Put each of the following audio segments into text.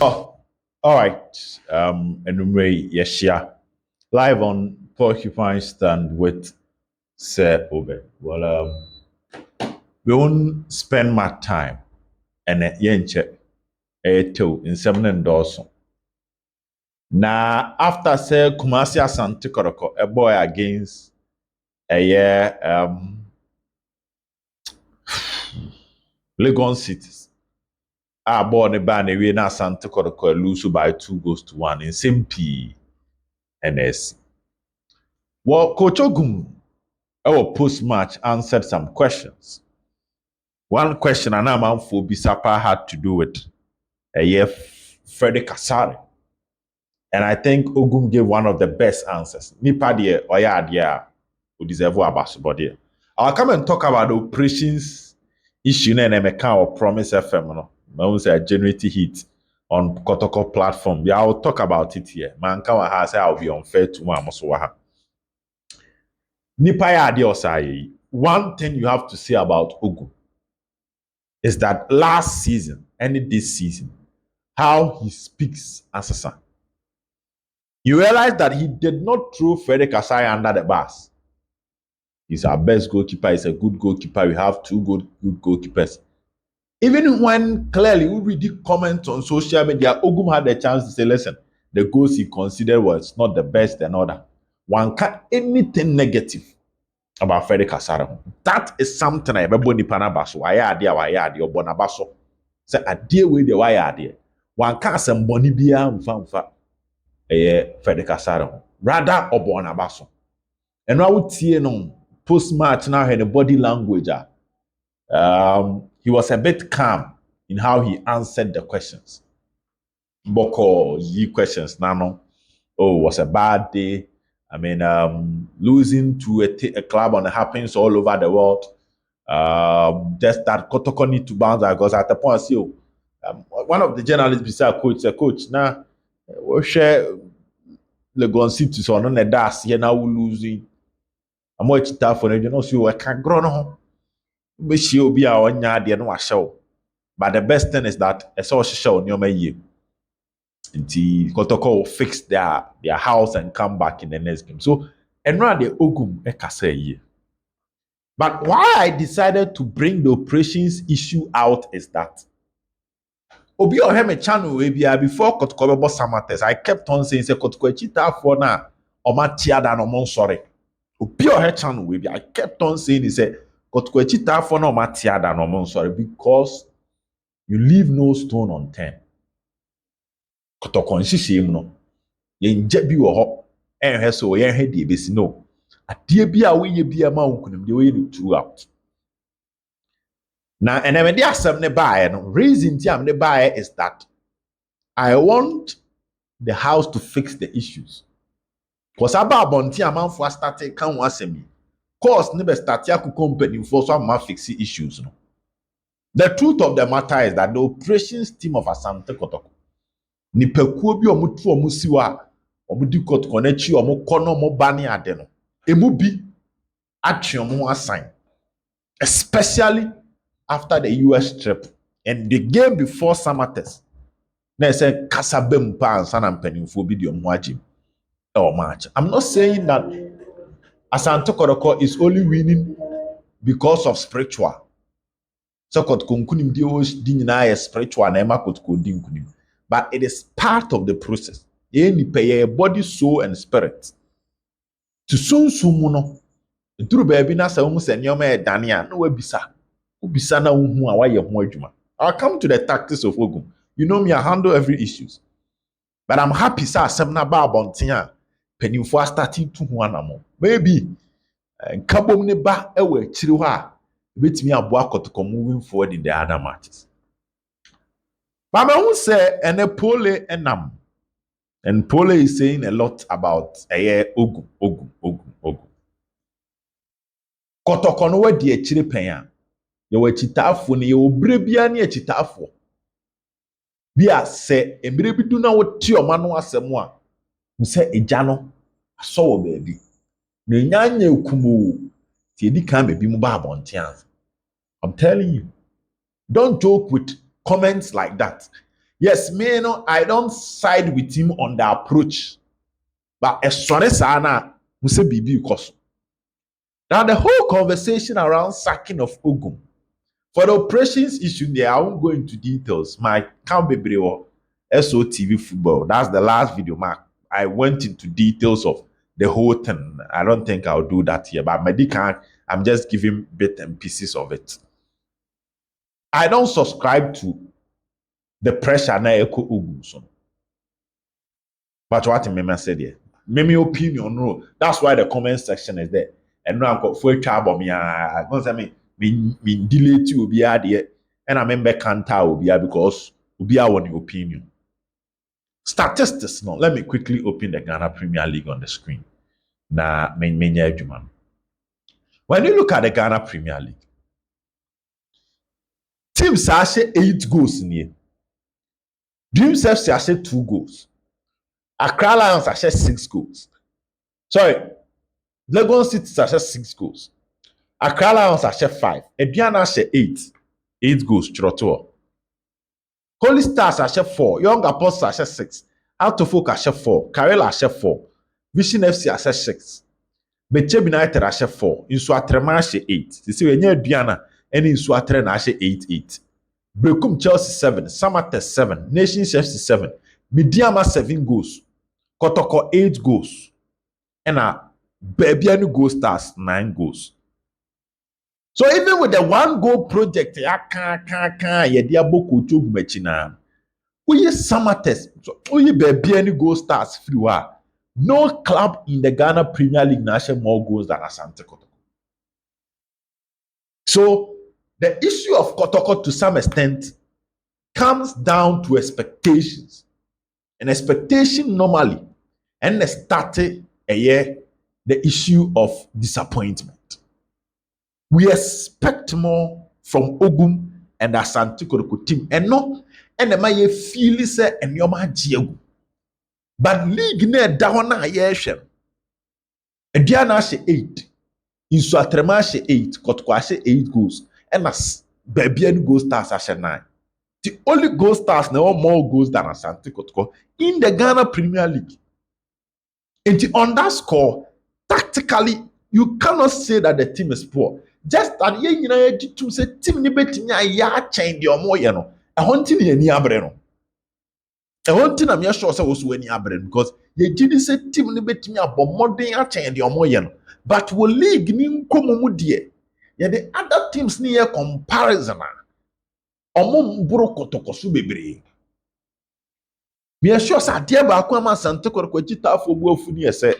Oh, all right. Anyway, yes, yeah. Live on Porcupine Stand with Sir Obe. Well, we won't spend much time and yenche to in 7 and Now, after say Kumasi Asante Koroko, a boy against a year Legon cities. Our boy ne ban away na Asante Koroko lose by 2 goals to 1 in Simpi NS. Well, Coach Ogum, our post match answered some questions. One question Anam for Bisapa had to do with a year Freddy Kasari. And I think Ogum gave one of the best answers. Nipa de oya dia who deserve about. I'll come and talk about the operations issue and Emeka or Promise FM. No, I will say generating heat on Kotoko platform. Yeah, I'll talk about it here. Man, can say I'll be unfair to one. Nipa ya ade osaye. One thing you have to say about Ogum is that last season and this season, how he speaks as a son. You realize that he did not throw Frederick Asai under the bus. He's our best goalkeeper. He's a good goalkeeper. We have two good goalkeepers. Even when clearly we read the comments on social media, Ogum had the chance to say, listen, the goals he considered was not the best and all that. One can't anything negative about Frederick Asai. That is something I remember nipa na baso. Waya ade obo na baso. Say ade we de waya ade. One can't say money biya mfa Frederick Asai. Rather obo na baso. And I would see no post match now had a body language. He was a bit calm in how he answered the questions. Boko ye questions nano. Oh, it was a bad day. I mean, losing to a club on the happens all over the world. Just that Kotoko need to bounce because at the point, I see one of the journalists beside coach said, Coach, now we share Legon City so on the das here now losing. I'm watching that for you know, so I can't grow no. But she'll be our nyadi and wash show. But the best thing is that I saw she show near my year. Until Kotoko will fix their house and come back in the next game. So, and now the Ogum Ekase year. But why I decided to bring the operations issue out is that Obi Oheme channel before Kotoko before Samates, I kept on saying, say Kotoko chita for na Oma tiada no mon sorry. Obi Ohe channel I kept on saying, he said, Kotoko chita for na Oma tiada no mon sorry because you leave no stone unturned. Kotoko nhyehyɛ mu no yɛngya bi wɔ hɔ ɛnhwɛ so yɛnhwɛ deɛ bɛsi no adeɛ bi a woyɛ bi ama wo nkunim deɛ woyɛ no throughout na ɛnɛmɛde asɛm ne baeɛ no reason ti am ne baeɛ is that I want the house to fix the issues because aba abɔnten amanfo astarte ka ho asɛm yi course ne bɛ starte akokɔ mpanimfoɔ so ama fix issues no the truth of the matter is that the operations team of Asante Kotoko nipakuo bi omo tu omo siwa omo di Kotoko n'akyi omo kɔ no omo ba ne ade no emu bi atwe omo assign especially after the US trip and the game before Samates na say kasa bem pa ansa na mpanimfo bi di omo agye e match. I'm not saying that Asante Kotoko is only winning because of spiritual so Kotoko nkunim di nyina spiritual na ema Kotoko di nkunim. But it is part of the process. Your body, soul, and spirit. To soon no. Through baby na sa umu senyo me dania no webisa. Ubisa na umu awaye ho adwuma. I'll come to the tactics of Ogum. You know me, I handle every issues. But I'm happy sa asem na ba abonten a penimfo starting to ho anamo. Maybe nkabom ne ba ewe akyiri ho a betimi aboa Kotoko moving forward in the other matches. Mama who say and Pole enam. And Pole is saying a lot about Ogum. Kotoko no we di akyire pen a. Ye wa chitaafo ne ye obre bia ne chitaafo. Bia se embre bi du na wo ti omano asem a. Nse eja no aso wo baabi. Na nyanya ekumo. Ti edi kan be bi mu ba abonten. I'm telling you. Don't joke with comments like that. Yes, me no, I don't side with him on the approach, but a sorry sana must be because now the whole conversation around sacking of Ogum for the operations issue there, I won't go into details. My count baby or SOTV football. That's the last video, Mark. I went into details of the whole thing. I don't think I'll do that here, but Medican, I'm just giving bits and pieces of it. I don't subscribe to the pressure na echo Ogum so. But what I said here, me opinion no. That's why the comment section is there. And now I've got full trouble me. I don't say me delay to be there. And I remember can't tell because be our opinion. Statistics no. Let me quickly open the Ghana Premier League on the screen. Na menya adwuma. When you look at the Ghana Premier League, teams are 8 goals in here. Dreams FC are 2 goals. Accra Lions are 6 goals. Sorry, Lagos City are 6 goals. Accra Lions are 5. Aduana are 8. 8 goals. Chiroto. Holy Stars are 4. Young Apostles are 6. Autofolk are 4. Karela are 4. Vision FC are 6. Betchem United are 4. Insuatrema are 8. You see, when you Aduana, any Insuatrema are 8. Brekum Chelsea 7. Samates 7. Nations FC 7. Midiama 7 goals. Kotoko 8 goals. And Bebianu Goal Stars 9 goals. So even with the 1 goal project, ya diabo Ogum machina. We Samates, we Bebianu Goal Stars free. No club in the Ghana Premier League national more goals than Asante Kotoko. So the issue of Kotoko to some extent comes down to expectations. An expectation normally, and started a year, the issue of disappointment. We expect more from Ogum and the Asante Kotoko team, and no, and the may feel say and your magic. But league near down na yeshem. Ediana 8. Insuatrema 8. Kotoko 8 goals. And as Bebian Goal Stars 9. The only goal stars now more goals than Asante Kotoko in the Ghana Premier League. And to underscore, tactically, you cannot say that the team is poor. Just that you to say team ni betimi ya change the omo ye no. E honti ni ani abre no. E honti na me sure say wo so ani abre because ye gidi say team ni betimi abɔ modern a change the omo ye no. But wo league ni nkomo mu de. Ye the other teams ni ye comparison. Omo mburo Kotoko so bebre. Me sure say ade ba ko ama Asante Kotoko gitafo bu afu ni ye say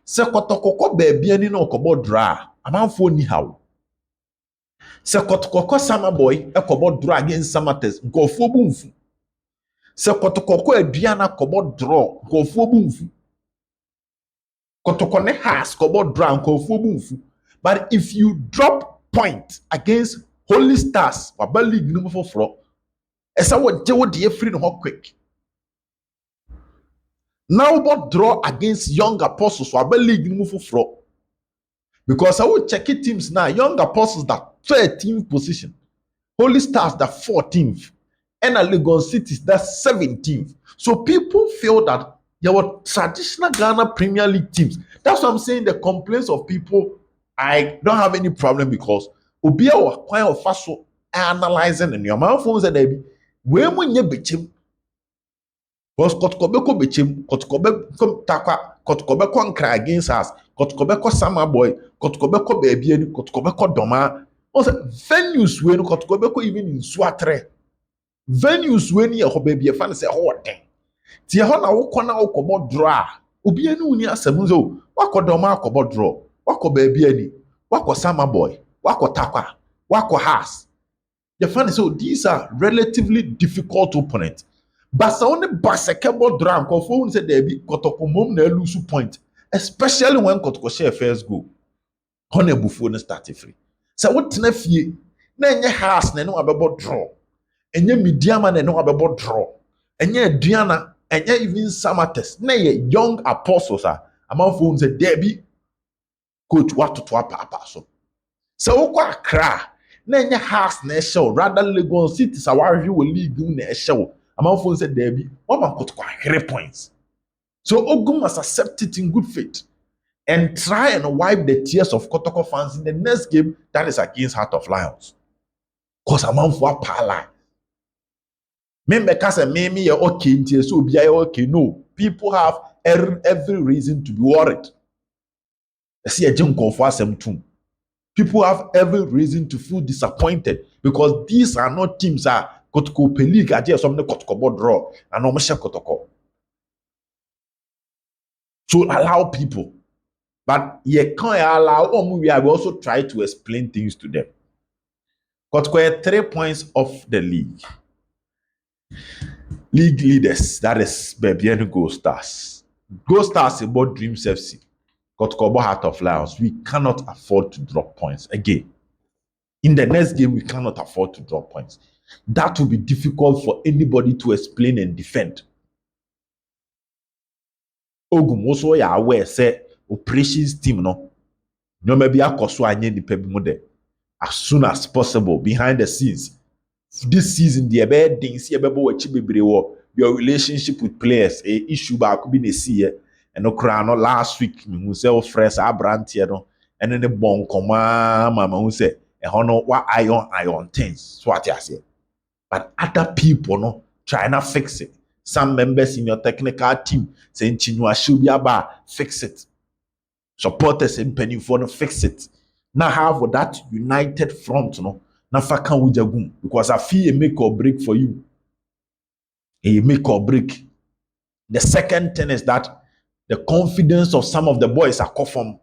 se Kotoko ko baabi ani na okobo draw amanfo ni haw se Kotoko ko Sama Boy ekobo draw against Samates nkofo bu mfu se Kotoko ko Aduana kobo draw nkofo bu mfu Kotoko ne has kobo draw nkofo bu mfu. But if you drop point against Holy Stars waba league no foforo esa wo je wo de free no quick. Now but draw against Young Apostles waba league no foforo. Because I will check it teams now. Young Apostles that 13th position. Holy Stars that 14th. And Lagos City that 17th. So people feel that there were traditional Ghana Premier League teams. That's what I'm saying. The complaints of people, I don't have any problem because Obia was quite of fast analyzing and your man phones and they be when you betchim was Kotkobeko betchim, Kotkobeko takwa, Kotkobeko cry against us. Kotkobeko Sama Boy, Kotkobeko Baby, Kotkobeko Doma. Also, venues when Kotkobeko even in Swatre. Venues when you baby a fan say, oh, dang. Tiahona Okona Okobo draw. Ubianu ni asemuzo. Wako Doma Kobo draw. Wako Baby any. Wako Sama Boy. Wako Takwa. Wako Has. The fan is so these are relatively difficult opponents. But so only Basekebo draw. Kofo said there be Kotoko mom na lose point. Especially when Kotoko share first go. Hone bufo ne start free. So what tena fie na enye Has na no abebo draw. Enye Midiama na no abebo draw. Enye Aduana, enye even Samates. Na ye Young Apostles amanfo say there be coach watoto apa so. So wokɔ Accra na enye Has na ehyew rather Lagos City sawari wo league na ehyew. Amanfo said there be one man Kotoko 3 points. So Ogum must accept it in good faith and try and wipe the tears of Kotoko fans in the next game that is against Heart of Lions. Because Amanfo pala. Remember, because maybe you're okay, so be okay. No, people have every reason to be worried. I see a junk of some too. People have every reason to feel disappointed because these are not teams that Kotoko League are just something Kotoko board draw and almost Kotoko. So allow people, but you can't allow. We have also try to explain things to them. Kotoko had 3 points off the league. League leaders, that is Bebiano Gold Stars. Gold Stars about Dreams FC. Kotoko Heart of Lions. We cannot afford to drop points again. In the next game, we cannot afford to drop points. That will be difficult for anybody to explain and defend. Ogum also ya aware say operations team no maybe akoso anye nipa bi mu de as soon as possible behind the scenes. This season the ebe den si ebe bo wachi bebre wo your relationship with players issue ba ko bi na see here and okra no last week me hu say o fresh abrantie no ene ne bon koma mama hu say e ho no wa iron things so what you say. But other people no try to fix it. Some members in your technical team saying Chinua Shubiaba fix it. Supporters in Pennyford fix it. Now have that united front no. Now fakan wujagum because I feel a make or break for you. A make or break. The second thing is that the confidence of some of the boys are confirmed.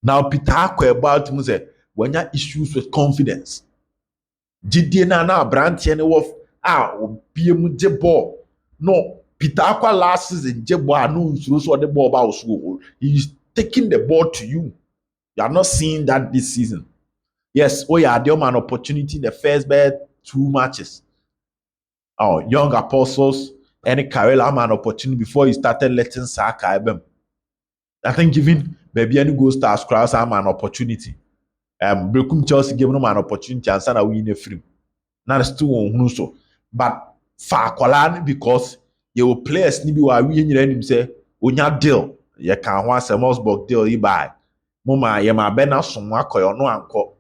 Now Peter Akwe about him say when you have issues with confidence. Jidie na abrantie ne wo obie mu je ball no Peter Akwa last season je ball no nsuro so the ball ba wo so he is taking the ball to you. You are not seeing that this season. Yes, you had an opportunity in the first 2 matches. Young Apostles and Karela had an opportunity before he started letting Saka them. I think giving Baby any Gold Stars crowds an opportunity. Brekum Chelsea gave them an opportunity and said we win a free. Now still on so. But for Kwalani because you players ni bi wa we nyina nim say onya deal. You can want some Mosburg deal you buy. Mama ye ma be na so akoyo no anko.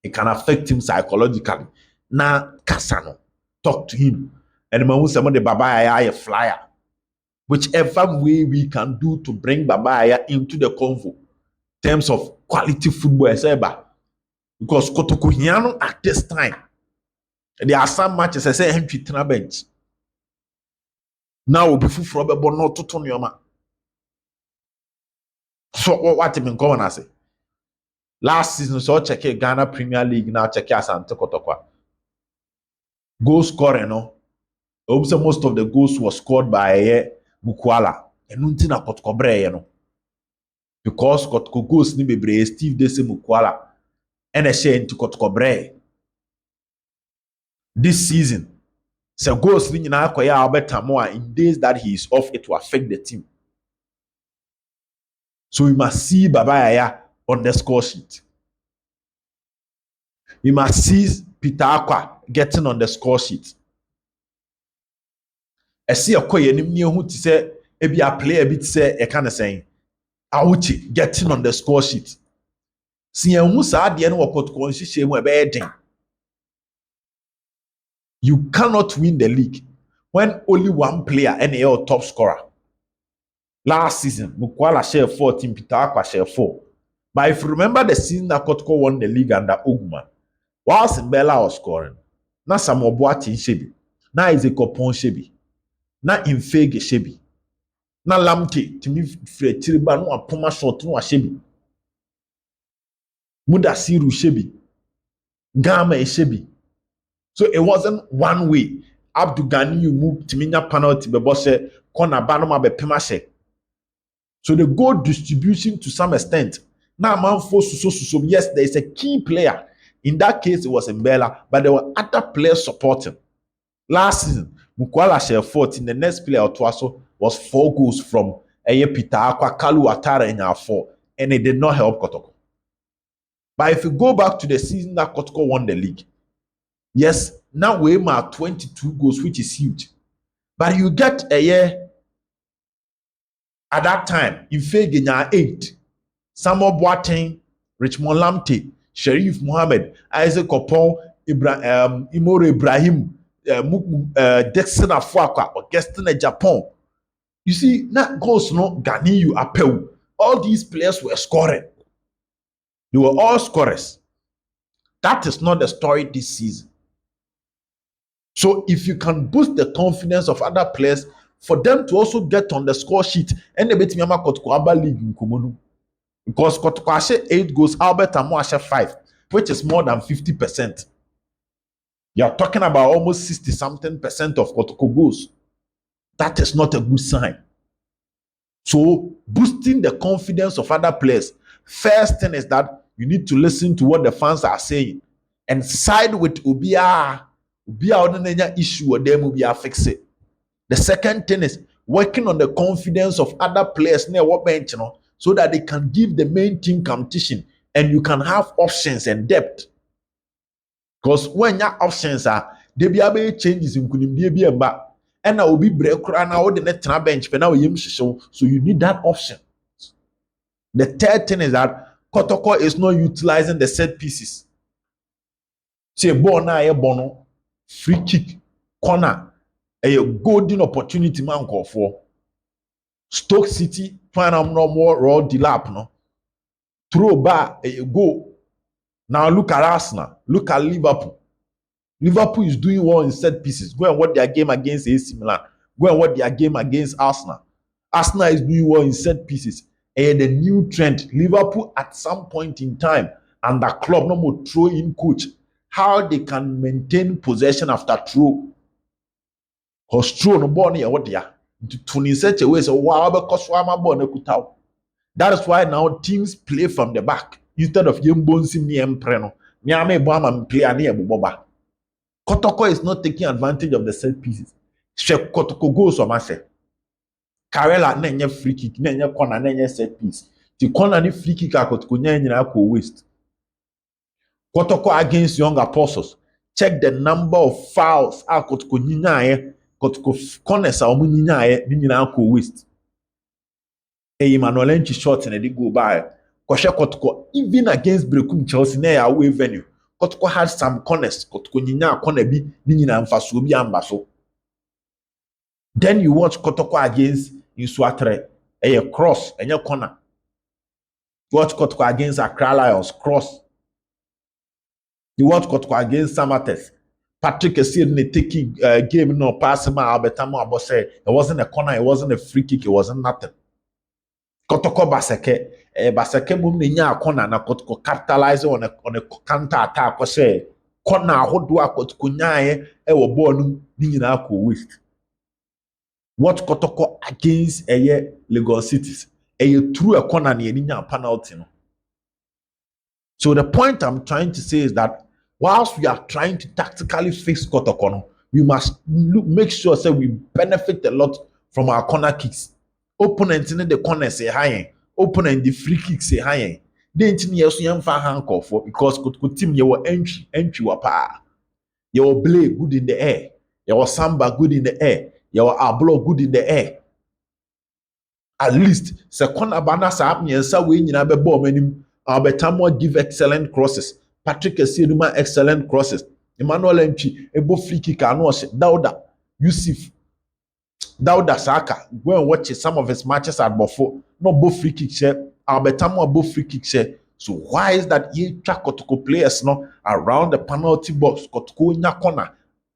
It can affect him psychologically. Now Kasano talk to him. And man who say the Baba Aya a flyer. Whichever way we can do to bring Baba Aya into the convo in terms of quality football because Kotoko Hiano at this time there are some matches I say entry to bench. Now before probably not to turn your man. So what him come and say? Last season, so check Ghana Premier League now check Asante Kotoko. Goal scoring, no. Also, most of the goals were scored by Mukwala. And nothing na Kotoko bre, no. Because Kotoko goals ni bebre Steve Dese Mukwala. And a share into Kotoko bre. This season, so goals ni na akwaya Albert Tamoa in days that he is off, it will affect the team. So we must see Baba Yaya on the score sheet. We must see Peter Akwa getting on the score sheet. I see a koye nim ni ehu ti say ebi a player bit say e kind of saying Auchi getting on the score sheet. See ehu sa de no Kotoko nhihye mu e be den. You cannot win the league when only one player and your top scorer. Last season, Mukwala share 14, Peter Akwa share 4. But if you remember the season that Kotoko won the league under Ogum, whilst Mbella was scoring, na Samuel Boateng shebi, na Ezekiel Pon shebi, na Infege shebi, na Lamke timi fre tiriba no apoma shot no shebi, Mudasiru shebi, Gama shebi. So it wasn't one way. Abdul Gani you move timinya penalty be boss corner ba no ma be pema she. So the goal distribution to some extent. Now man force so yes, there is a key player. In that case, it was Mbella, but there were other players supporting. Last season, Mukwala share 14. The next player Otwaso was 4 goals from Peter Akwa, Kalu Atara in our 4, and it did not help Kotoko. But if you go back to the season that Kotoko won the league, Yes, now we are 22 goals, which is huge. But you get a year at that time, in Fegenya 8, Samuel Boateng, Richmond Lamptey, Sharif Mohammed, Isaac Opon, Imoro Ibrahim, Dexter Afuaka, Augustine Japan. You see, that goals no Gani you appeal. All these players were scoring. They were all scorers. That is not the story this season. So if you can boost the confidence of other players for them to also get on the score sheet, and they bet me Kotoko league in Komonu. Because Kotoko has 8 goals, Albert Amo has 5, which is more than 50%. You're talking about almost 60 something percent of Kotoko goals. That is not a good sign. So boosting the confidence of other players, first thing is that you need to listen to what the fans are saying and side with Ubia. Ubia issue or them Ubia fix it. The second thing is working on the confidence of other players near what bench, so that they can give the main team competition and you can have options and depth. Because when your options are, there be able changes in kunimdie bi emba. And now be break now the net bench, but now so you need that option. The third thing is that Kotoko is not utilizing the set pieces. Say ball na a bono, free kick, corner, a golden opportunity man call for. Stoke City, find out no more raw delap, no. Throw back, a go. Now look at Arsenal, look at Liverpool. Liverpool is doing well in set pieces. Go and watch their game against AC Milan. Go and watch their game against Arsenal. Arsenal is doing well in set pieces. And the new trend, Liverpool at some point in time, and the club no more throw in coach, how they can maintain possession after throw. Because throw no ball near what they are. To in such a way, so wow, because swama ball no. That is why now teams play from the back instead of Yembonsi me empreno. Me ame boama play near boba. Kotoko is not taking advantage of the set pieces. She Kotoko goes on myself. Karela nenye free kick, nenye corner, nenye set piece. The corner ni free kick a Kotoko nyina ko waste. Kotoko against young apostles. Check the number of fouls a Kotoko nyina Kotoko corners a omu nyina ko waste. Emmanuel Enchi shot and they go by. Koshe Kotoko, even against Brekum Chelsea, near away venue. Kotoko had some corners. Kotoko nyina corner bi nyina mfaso bi ambaso. Then you watch Kotoko against Isuatre, a cross, and your corner. You watch Kotoko against Accra Lions, cross. You watch Kotoko against Samates. Patrick Essien taking game, no passing my Albertamo Abose. It wasn't a corner, it wasn't a free kick, it wasn't nothing. Kotoko Baseke mum ninya corner na Kotoko capitalize on a counter attack or say corner hodua Kotoko nyae e wo ball no nyina ko waste. What Kotoko against a Lagos Cities, a through a corner near penalty. No? So the point I'm trying to say is that whilst we are trying to tactically fix Kotoko, we must make sure that we benefit a lot from our corner kicks. Opponents in the corner say high, opponent the free kick say high. Then yes, you handle for because Kotoko team your entry wapa. Your blade good in the air, your samba good in the air, your ablo good in the air. At least second abana sa apnyensa we nyina be ball manim Albertamo give excellent crosses, Patrick Esieduma excellent crosses, Emmanuel Entry ebo free kick anu Dauda Yusuf Dauda Saka go and watch some of his matches at Bofo no both free kick share Albertamo both free kick share. So why is that ye track Kotoko players no around the penalty box Kotoko nya corner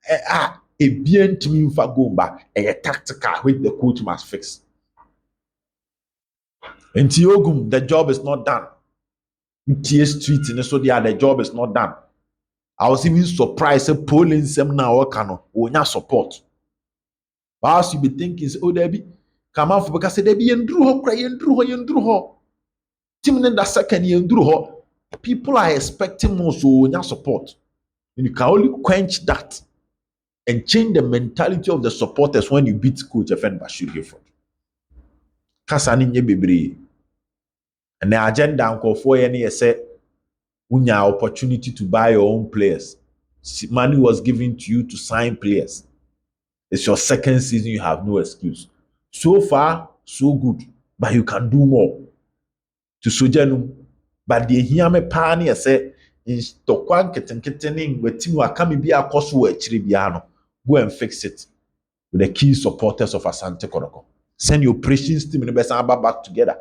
a bien to me for go back a tactical which the coach must fix. In Ogum, the job is not done. In TS Street, so the job is not done. I was even surprised that polling some now or not support. Whilst you be thinking, oh, Debbie, come out for because Debbie and drew her, cry and drew her. Tim in that second year and drew her. People are expecting more so not support. And you can only quench that and change the mentality of the supporters when you beat Coach FN Bashir Gifford. Kasani nye bebre. And the agenda for any say unya opportunity to buy your own players. Money was given to you to sign players. It's your second season, you have no excuse. So far, so good, but you can do more. To Sojanum, but the Hiame Pani say, is to quite getting with Timu Akami be a cost word Chiribiano. Go and fix it with the key supporters of Asante Koroko. Send your operations team in the best back together.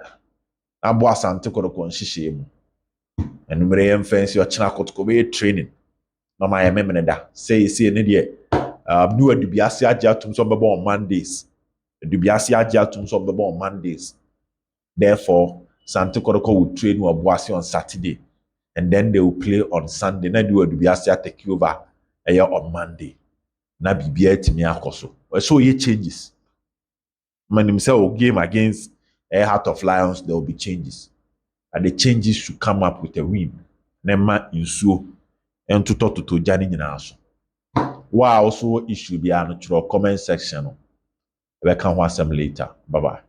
Abo Asante Koroko and Shishim. And Miriam fancy your Kotoko training. No, my memenda say, an idiot. No, a Dubiasia Jatum some on Mondays. The Dubiasia Jatum some on Mondays. Therefore, Sante Koroko will train Wabuasi on Saturday. And then they will play on Sunday. Now do a Dubiasia take over a year on Monday. Na bibia timi akoso. So ye changes. Man himself game against a Heart of Lions, there will be changes. And the changes should come up with a win. Nema insuo. And to talk to Jani Ninaso. Why also issue be an comment section. We can watch them later. Bye bye.